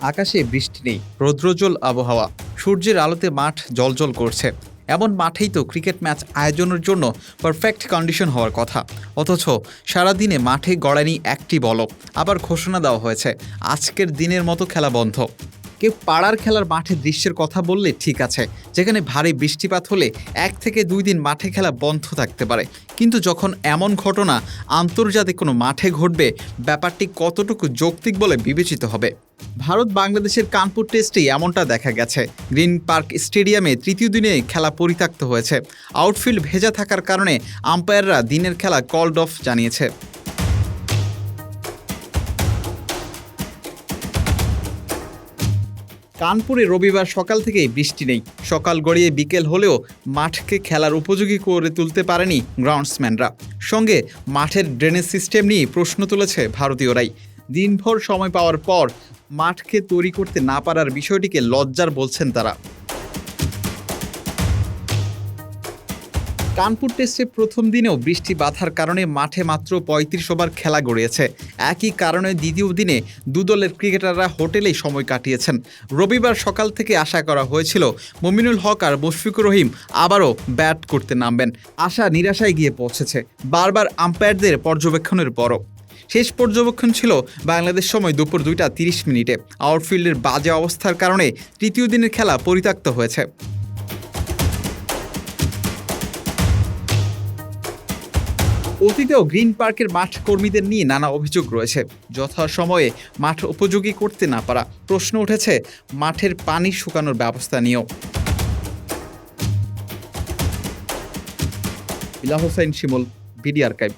আকাশে বৃষ্টি নেই, রৌদ্রোজ্জ্বল আবহাওয়া, সূর্যের আলোতে মাঠ জ্বলজ্বল করছে। এমন মাঠেই তো ক্রিকেট ম্যাচ আয়োজনের জন্য পারফেক্ট কন্ডিশন হওয়ার কথা। অথচ সারাদিনে মাঠে গড়ায়নি একটি বলও। আবার ঘোষণা দেওয়া হয়েছে আজকের দিনের মতো খেলা বন্ধ। কেউ পাড়ার খেলার মাঠে দৃশ্যের কথা বললে ঠিক আছে, যেখানে ভারী বৃষ্টিপাত হলে 1 থেকে 2 দিন মাঠে খেলা বন্ধ থাকতে পারে। কিন্তু যখন এমন ঘটনা আন্তর্জাতিক কোনো মাঠে ঘটবে, ব্যাপারটি কতটুকু যৌক্তিক বলে বিবেচিত হবে? ভারত বাংলাদেশের কানপুর টেস্টেই এমনটা দেখা গেছে। গ্রিন পার্ক স্টেডিয়ামে তৃতীয় দিনে খেলা পরিত্যক্ত হয়েছে। আউটফিল্ড ভেজা থাকার কারণে আম্পায়াররা দিনের খেলা কল্ড অফ জানিয়েছে। কানপুরে রবিবার সকাল থেকেই বৃষ্টি নেই। সকাল গড়িয়ে বিকেল হলেও মাঠকে খেলার উপযোগী করে তুলতে পারেনি গ্রাউন্ডসম্যানরা। সঙ্গে মাঠের ড্রেনেজ সিস্টেম নিয়ে প্রশ্ন তুলেছে ভারতীয়রাই। দিনভর সময় পাওয়ার পর মাঠকে তৈরি করতে না পারার বিষয়টিকে লজ্জার বলছেন তারা। কানপুর টেস্টে প্রথম দিনেও বৃষ্টি বাধার কারণে মাঠে মাত্র ৩৫ ওভার খেলা গড়িয়েছে। একই কারণে দ্বিতীয় দিনে দু দলের ক্রিকেটাররা হোটেলেই সময় কাটিয়েছেন। রবিবার সকাল থেকে আশা করা হয়েছিল মুমিনুল হক আর মুশফিকুর রহিম আবারও ব্যাট করতে নামবেন। আশা নিরাশায় গিয়ে পৌঁছেছে বারবার আম্পায়ারদের পর্যবেক্ষণের পরও। শেষ পর্যবেক্ষণ ছিল বাংলাদেশ সময় দুপুর 2টা 30 মিনিটে। আউটফিল্ডের বাজে অবস্থার কারণে তৃতীয় দিনের খেলা পরিত্যক্ত হয়েছে। অতীতেও গ্রিন পার্কের মাঠ কর্মীদের নিয়ে নানা অভিযোগ রয়েছে। যথাসময়ে মাঠ উপযোগী করতে না পারা। প্রশ্ন উঠেছে মাঠের পানি শুকানোর ব্যবস্থা নিয়েও। ইলা হোসাইন শিমুল, বিডি আর্কাইভ।